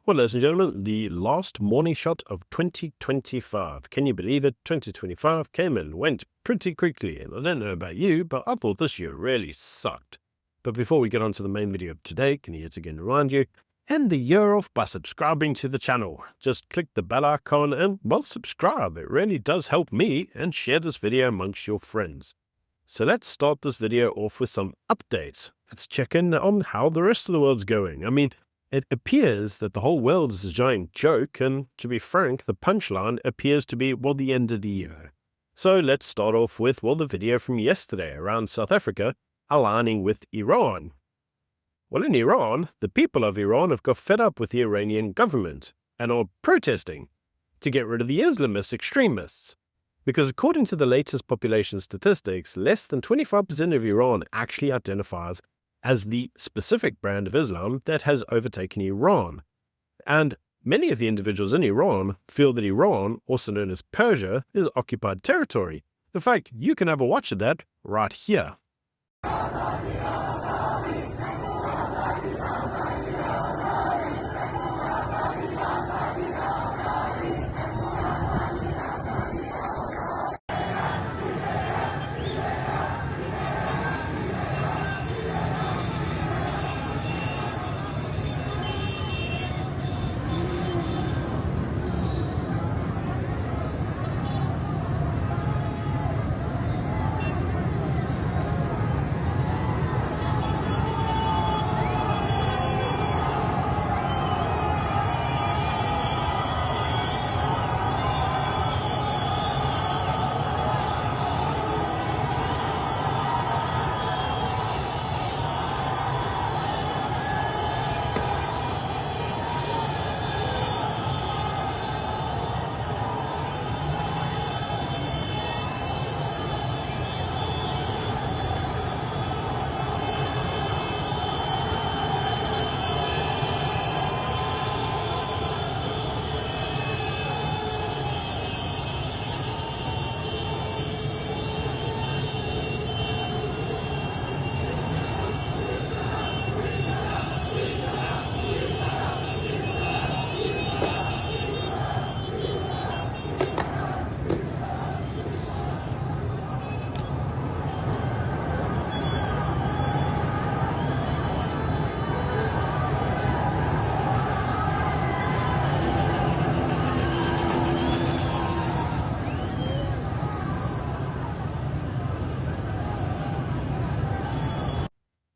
Well, ladies and gentlemen, the last morning shot of 2025. Can you believe it? 2025 came and went pretty quickly, and I don't know about you, but I thought this year really sucked. But before we get on to the main video of today, can you yet again remind you, end the year off by subscribing to the channel. Just click the bell icon and, well, subscribe. It really does help me, and share this video amongst your friends. So let's start this video off with some updates. Let's check in on how the rest of the world's going. It appears that the whole world is a giant joke, and to be frank, the punchline appears to be, well, the end of the year. So let's start off with, well, the video from yesterday around South Africa aligning with Iran. Well, in Iran, the people of Iran have got fed up with the Iranian government and are protesting to get rid of the Islamist extremists. Because according to the latest population statistics, less than 25% of Iran actually identifies as the specific brand of Islam that has overtaken Iran. And many of the individuals in Iran feel that Iran, also known as Persia, is occupied territory. In fact, you can have a watch of that right here.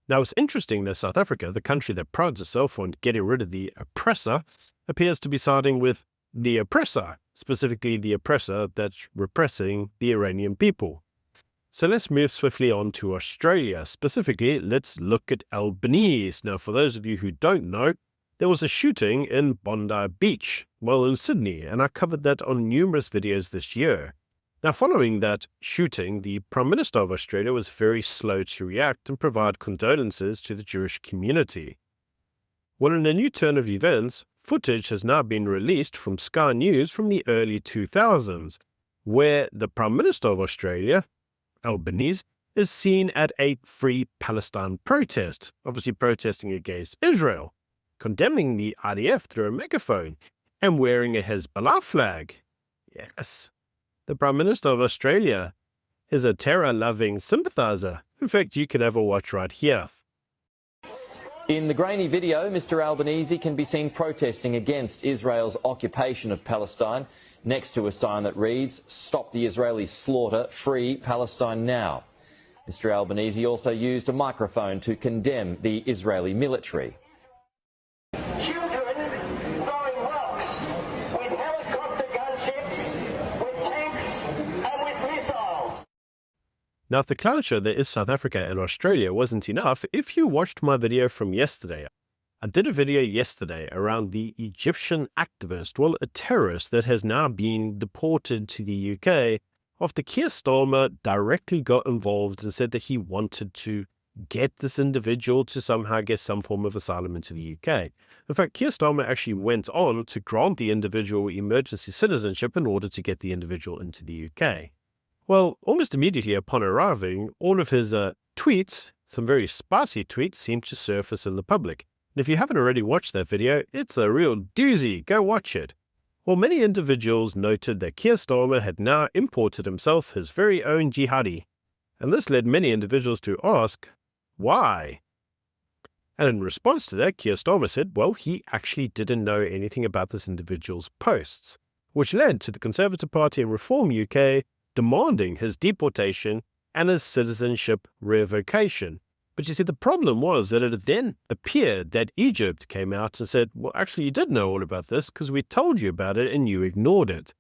Now, it's interesting that South Africa, the country that prides itself on getting rid of the oppressor, appears to be siding with the oppressor, specifically the oppressor that's repressing the Iranian people. So let's move swiftly on to Australia. Specifically, let's look at Albanese. Now, for those of you who don't know, there was a shooting in Bondi Beach, well, in Sydney, and I covered that on numerous videos this year. Now, following that shooting, the Prime Minister of Australia was very slow to react and provide condolences to the Jewish community. Well, in a new turn of events, footage has now been released from Sky News from the early 2000s, where the Prime Minister of Australia, Albanese, is seen at a Free Palestine protest, obviously protesting against Israel, condemning the IDF through a megaphone, and wearing a Hezbollah flag. Yes. The Prime Minister of Australia is a terror-loving sympathizer. In fact, you can have a watch right here. In the grainy video, Mr Albanese can be seen protesting against Israel's occupation of Palestine, next to a sign that reads, "Stop the Israeli slaughter, free Palestine now." Mr Albanese also used a microphone to condemn the Israeli military. Now, if the clown show that is South Africa and Australia wasn't enough, if you watched my video from yesterday, I did a video yesterday around the Egyptian activist, well, a terrorist that has now been deported to the UK after Keir Starmer directly got involved and said that he wanted to get this individual to somehow get some form of asylum into the UK. In fact, Keir Starmer actually went on to grant the individual emergency citizenship in order to get the individual into the UK. Well, almost immediately upon arriving, all of his tweets, some very spicy tweets, seemed to surface in the public. And if you haven't already watched that video, it's a real doozy. Go watch it. Well, many individuals noted that Keir Starmer had now imported himself his very own jihadi, and this led many individuals to ask, why? And in response to that, Keir Starmer said, well, he actually didn't know anything about this individual's posts, which led to the Conservative Party and Reform UK demanding his deportation and his citizenship revocation. But you see, the problem was that it then appeared that Egypt came out and said, well, actually, you did know all about this because we told you about it and you ignored it.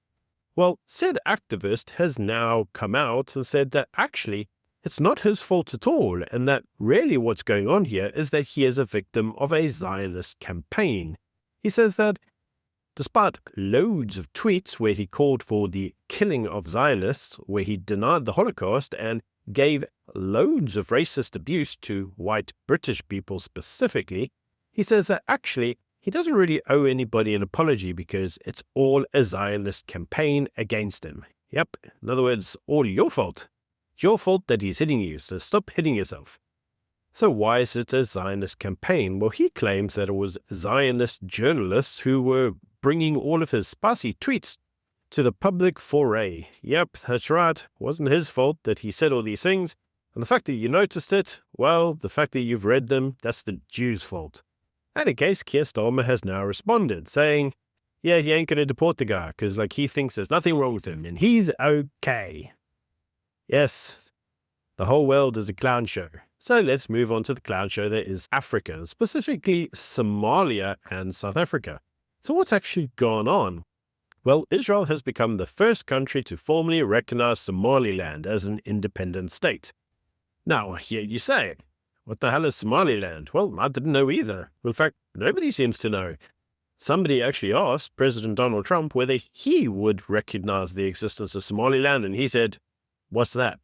Well, said activist has now come out and said that actually it's not his fault at all, and that really what's going on here is that he is a victim of a Zionist campaign. He says that despite loads of tweets where he called for the killing of Zionists, where he denied the Holocaust and gave loads of racist abuse to white British people specifically, he says that actually he doesn't really owe anybody an apology because it's all a Zionist campaign against him. Yep, in other words, all your fault. It's your fault that he's hitting you, so stop hitting yourself. So why is it a Zionist campaign? Well, he claims that it was Zionist journalists who were bringing all of his spicy tweets to the public foray. Yep, that's right. It wasn't his fault that he said all these things. And the fact that you noticed it, well, the fact that you've read them, that's the Jews' fault. And in case, Keir Starmer has now responded, saying, yeah, he ain't going to deport the guy, because he thinks there's nothing wrong with him, and he's okay. Yes, the whole world is a clown show. So let's move on to the clown show that is Africa, specifically Somalia and South Africa. So what's actually gone on? Well, Israel has become the first country to formally recognize Somaliland as an independent state. Now, here you say, what the hell is Somaliland? Well, I didn't know either. In fact, nobody seems to know. Somebody actually asked President Donald Trump whether he would recognize the existence of Somaliland, and he said, what's that?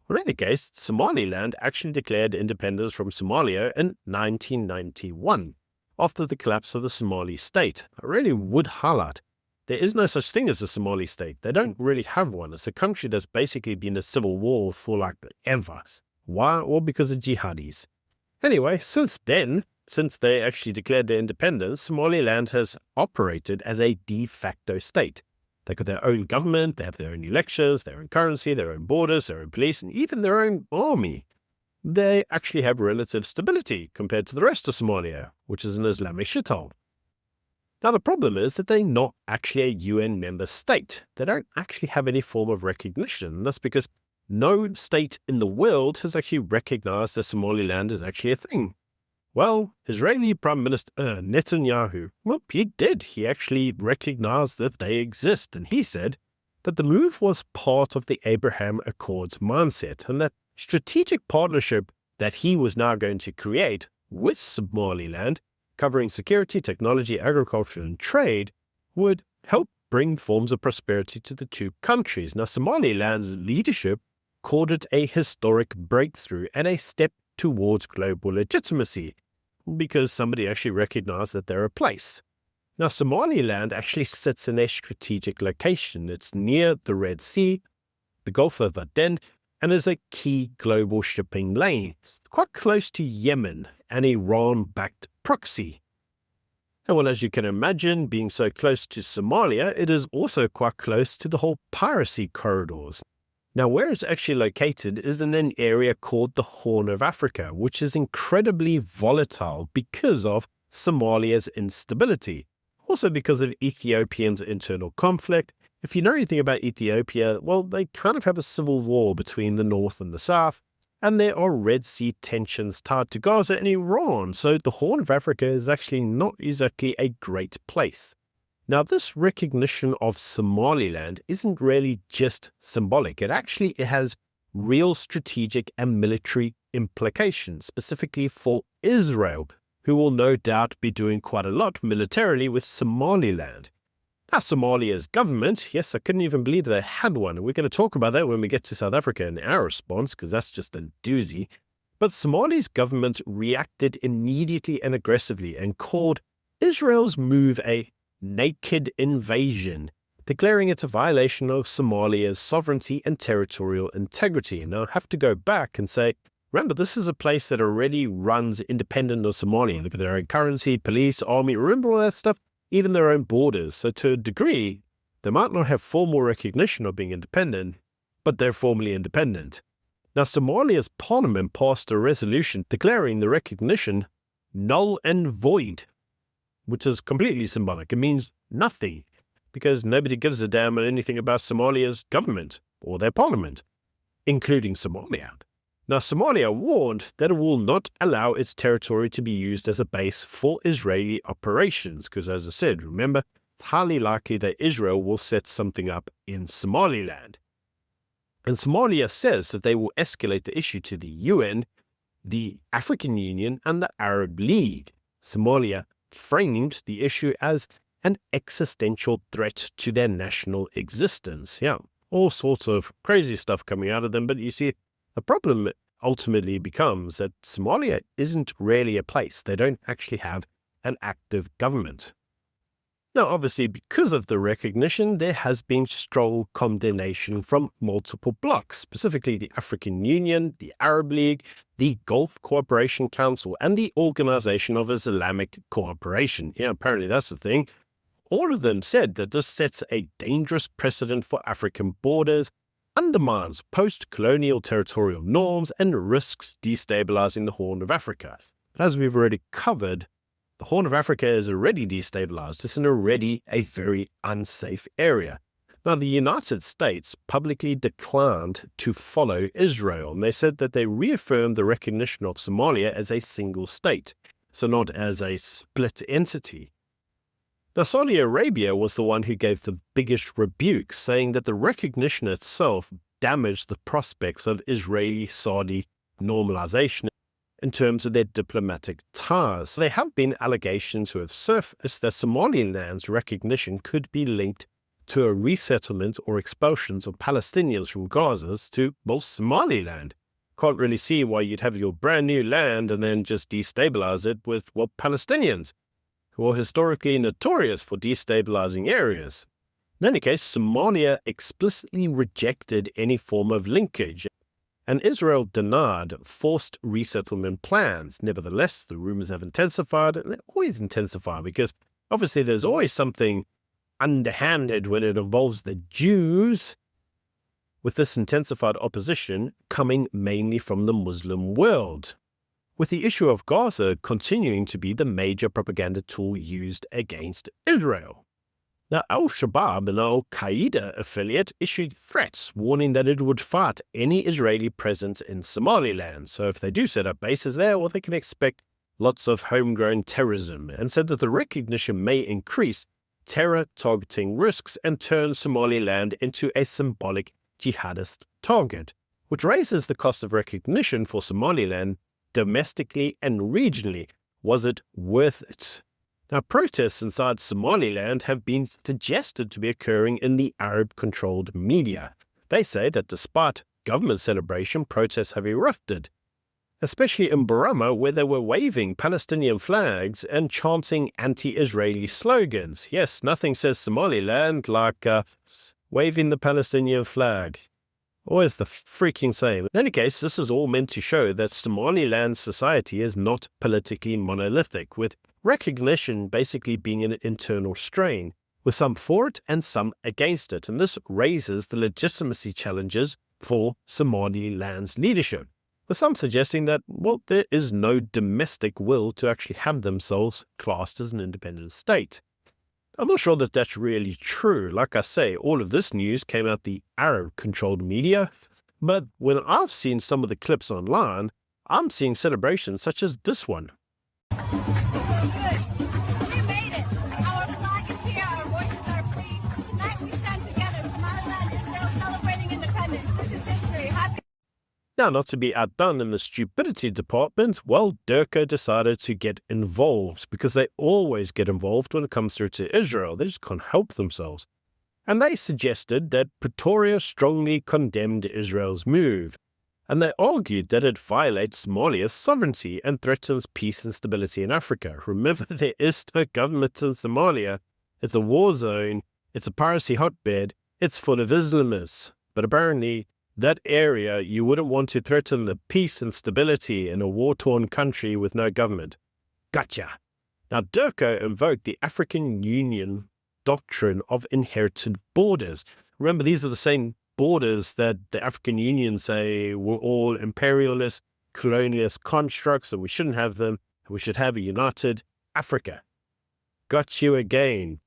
Well, in any case, Somaliland actually declared independence from Somalia in 1991, after the collapse of the Somali state. I really would highlight, there is no such thing as a Somali state. They don't really have one. It's a country that's basically been in a civil war for ever. Why? Well, because of jihadis. Anyway, since then, since they actually declared their independence, Somaliland has operated as a de facto state. They've got their own government, they have their own elections, their own currency, their own borders, their own police, and even their own army. They actually have relative stability compared to the rest of Somalia, which is an Islamic shithole. Now, the problem is that they're not actually a UN member state. They don't actually have any form of recognition. That's because no state in the world has actually recognized that Somaliland is actually a thing. Well, Israeli Prime Minister Netanyahu, well, he did. He actually recognized that they exist, and he said that the move was part of the Abraham Accords mindset, and that strategic partnership that he was now going to create with Somaliland, covering security, technology, agriculture, and trade, would help bring forms of prosperity to the two countries. Now, Somaliland's leadership called it a historic breakthrough and a step towards global legitimacy, because somebody actually recognized that they're a place. Now, Somaliland actually sits in a strategic location. It's near the Red Sea, the Gulf of Aden, and is a key global shipping lane, quite close to Yemen, an Iran-backed proxy. And well, as you can imagine, being so close to Somalia, it is also quite close to the whole piracy corridors. Now, where it's actually located is in an area called the Horn of Africa, which is incredibly volatile because of Somalia's instability. Also because of Ethiopia's internal conflict. If you know anything about Ethiopia, well, they kind of have a civil war between the north and the south, and there are Red Sea tensions tied to Gaza and Iran, so the Horn of Africa is actually not exactly a great place. Now, this recognition of Somaliland isn't really just symbolic. It has real strategic and military implications, specifically for Israel, who will no doubt be doing quite a lot militarily with Somaliland. Now, Somalia's government, yes, I couldn't even believe they had one. We're going to talk about that when we get to South Africa in our response, because that's just a doozy. But Somalia's government reacted immediately and aggressively and called Israel's move a naked invasion, declaring it a violation of Somalia's sovereignty and territorial integrity. Now, I have to go back and say, Remember, this is a place that already runs independent of Somalia. Look at their own currency, police, army, remember all that stuff? Even their own borders. So to a degree, they might not have formal recognition of being independent, but they're formally independent. Now, Somalia's parliament passed a resolution declaring the recognition null and void, which is completely symbolic. It means nothing, because nobody gives a damn anything about Somalia's government or their parliament, including Somalia. Now, Somalia warned that it will not allow its territory to be used as a base for Israeli operations, because as I said, remember, it's highly likely that Israel will set something up in Somaliland. And Somalia says that they will escalate the issue to the UN, the African Union, and the Arab League. Somalia framed the issue as an existential threat to their national existence. Yeah, all sorts of crazy stuff coming out of them, but you see, the problem ultimately becomes that Somalia isn't really a place. They don't actually have an active government. Now, obviously, because of the recognition, there has been strong condemnation from multiple blocs, specifically the African Union, the Arab League, the Gulf Cooperation Council, and the Organization of Islamic Cooperation. Yeah, apparently that's the thing. All of them said that this sets a dangerous precedent for African borders, undermines post-colonial territorial norms, and risks destabilizing the Horn of Africa. But as we've already covered, the Horn of Africa is already destabilized. It's already a very unsafe area. Now, the United States publicly declined to follow Israel, and they said that they reaffirmed the recognition of Somalia as a single state, so not as a split entity. Now, Saudi Arabia was the one who gave the biggest rebuke, saying that the recognition itself damaged the prospects of Israeli-Saudi normalization in terms of their diplomatic ties. There have been allegations who have surfaced that Somaliland's recognition could be linked to a resettlement or expulsions of Palestinians from Gaza to, well, Somaliland. Can't really see why you'd have your brand new land and then just destabilize it with, well, Palestinians, who are historically notorious for destabilizing areas. In any case, Somalia explicitly rejected any form of linkage, and Israel denied forced resettlement plans. Nevertheless, the rumors have intensified, and they always intensify because obviously there's always something underhanded when it involves the Jews, with this intensified opposition coming mainly from the Muslim world, with the issue of Gaza continuing to be the major propaganda tool used against Israel. Now, Al-Shabaab, an Al-Qaeda affiliate, issued threats warning that it would fight any Israeli presence in Somaliland. So if they do set up bases there, well, they can expect lots of homegrown terrorism, and said that the recognition may increase terror targeting risks and turn Somaliland into a symbolic jihadist target, which raises the cost of recognition for Somaliland domestically and regionally. Was it worth it? Now, protests inside Somaliland have been suggested to be occurring in the Arab-controlled media. They say that despite government celebration, protests have erupted, especially in Burma, where they were waving Palestinian flags and chanting anti-Israeli slogans. Yes, nothing says Somaliland like waving the Palestinian flag. Always the freaking same. In any case, this is all meant to show that Somaliland's society is not politically monolithic, with recognition basically being an internal strain, with some for it and some against it. And this raises the legitimacy challenges for Somaliland's leadership, with some suggesting that, well, there is no domestic will to actually have themselves classed as an independent state. I'm not sure that that's really true. Like I say, all of this news came out the Arab-controlled media, but when I've seen some of the clips online, I'm seeing celebrations such as this one. So good. We made it. Our flag is here. Our voices are free. Tonight we stand together. Somaliland, Israel, celebrating independence. This is history. Happy. Now, not to be outdone in the stupidity department, well, Durka decided to get involved, because they always get involved when it comes through to Israel. They just can't help themselves. And they suggested that Pretoria strongly condemned Israel's move, and they argued that it violates Somalia's sovereignty and threatens peace and stability in Africa. Remember, there is no government in Somalia. It's a war zone. It's a piracy hotbed. It's full of Islamists. But apparently, that area, you wouldn't want to threaten the peace and stability in a war-torn country with no government. Gotcha. Now, Durko invoked the African Union doctrine of inherited borders. Remember, these are the same borders that the African Union say were all imperialist, colonialist constructs, and we shouldn't have them, and we should have a united Africa. Got you again.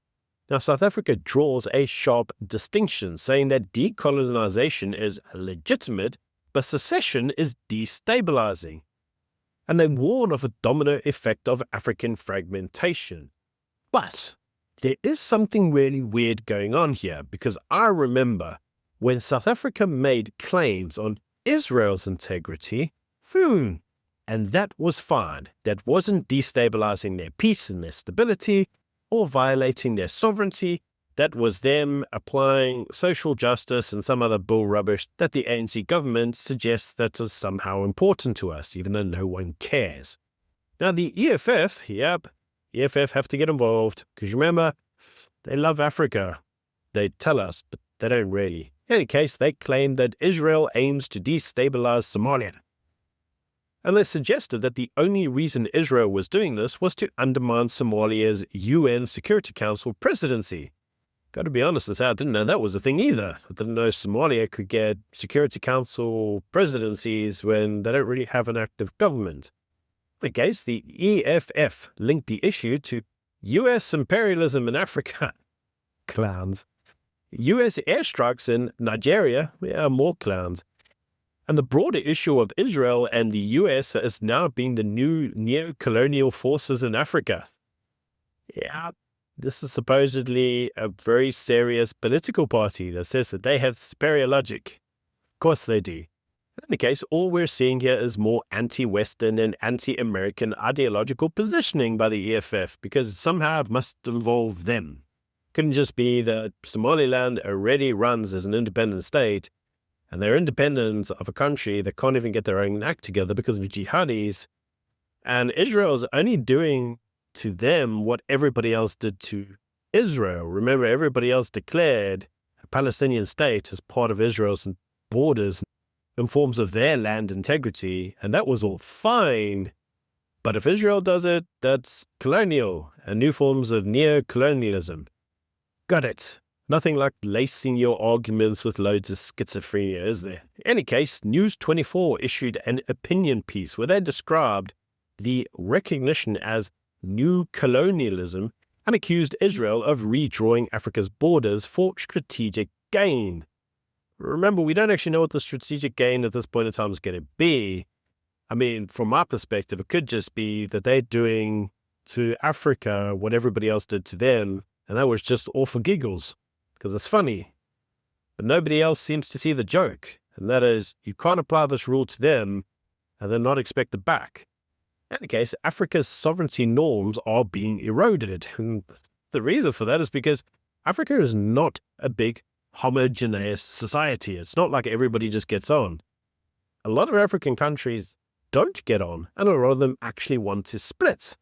Now, South Africa draws a sharp distinction, saying that decolonization is legitimate, but secession is destabilizing. And they warn of a domino effect of African fragmentation. But there is something really weird going on here, because I remember when South Africa made claims on Israel's integrity, and that was fine. That wasn't destabilizing their peace and their stability or violating their sovereignty. That was them applying social justice and some other bull rubbish that the ANC government suggests that is somehow important to us, even though no one cares. Now, the EFF have to get involved, because remember, they love Africa. They tell us, but they don't really. In any case, they claim that Israel aims to destabilize Somalia. And they suggested that the only reason Israel was doing this was to undermine Somalia's UN Security Council presidency. Got to be honest, I didn't know that was a thing either. I didn't know Somalia could get Security Council presidencies when they don't really have an active government. In the case, the EFF linked the issue to US imperialism in Africa. Clowns. US airstrikes in Nigeria. More clowns. And the broader issue of Israel and the US as now being the new neo-colonial forces in Africa. Yeah, this is supposedly a very serious political party that says that they have superior logic. Of course they do. In any case, all we're seeing here is more anti-Western and anti-American ideological positioning by the EFF, because somehow it must involve them. Couldn't just be that Somaliland already runs as an independent state, and they're independent of a country that can't even get their own act together because of jihadis, and Israel's only doing to them what everybody else did to Israel. Remember, everybody else declared a Palestinian state as part of Israel's borders in forms of their land integrity, and that was all fine. But if Israel does it, that's colonial and new forms of neo-colonialism. Got it. Nothing like lacing your arguments with loads of schizophrenia, is there? In any case, News 24 issued an opinion piece where they described the recognition as new colonialism and accused Israel of redrawing Africa's borders for strategic gain. Remember, we don't actually know what the strategic gain at this point in time is going to be. I mean, from my perspective, it could just be that they're doing to Africa what everybody else did to them, and that was just all for giggles. Because it's funny, but nobody else seems to see the joke, and that is, you can't apply this rule to them and then not expect it back. In any case, Africa's sovereignty norms are being eroded, and the reason for that is because Africa is not a big homogeneous society. It's not like everybody just gets on. A lot of African countries don't get on, and a lot of them actually want to split.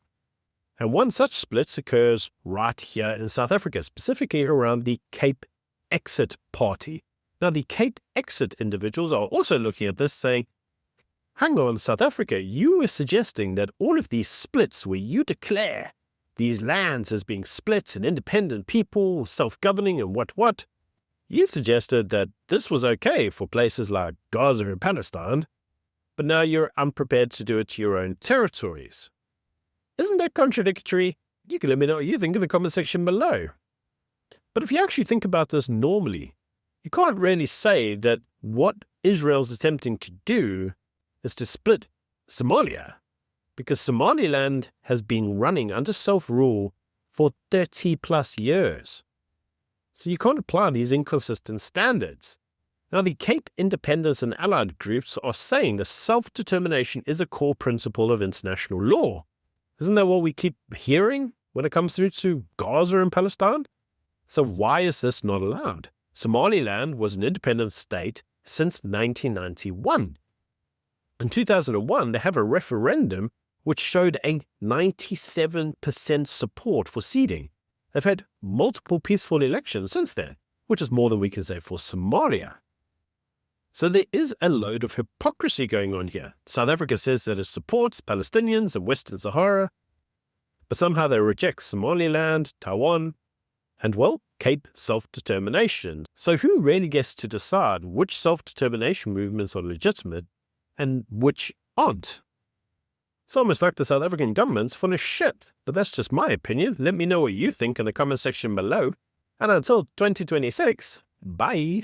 And one such split occurs right here in South Africa, specifically around the Cape Exit Party. Now, the Cape Exit individuals are also looking at this saying, hang on, South Africa, you were suggesting that all of these splits where you declare these lands as being split and independent people, self-governing and what, you've suggested that this was okay for places like Gaza and Palestine, but now you're unprepared to do it to your own territories. Isn't that contradictory? You can let me know what you think in the comment section below. But if you actually think about this normally, you can't really say that what Israel's attempting to do is to split Somalia, because Somaliland has been running under self-rule for 30 plus years. So you can't apply these inconsistent standards. Now, the Cape Independence and allied groups are saying that self-determination is a core principle of international law. Isn't that what we keep hearing when it comes through to Gaza and Palestine? So why is this not allowed? Somaliland was an independent state since 1991. In 2001, they have a referendum which showed a 97% support for ceding. They've had multiple peaceful elections since then, which is more than we can say for Somalia. So there is a load of hypocrisy going on here. South Africa says that it supports Palestinians and Western Sahara, but somehow they reject Somaliland, Taiwan, and, well, Cape self-determination. So who really gets to decide which self-determination movements are legitimate and which aren't? It's almost like the South African government's full of shit, but that's just my opinion. Let me know what you think in the comment section below. And until 2026, bye.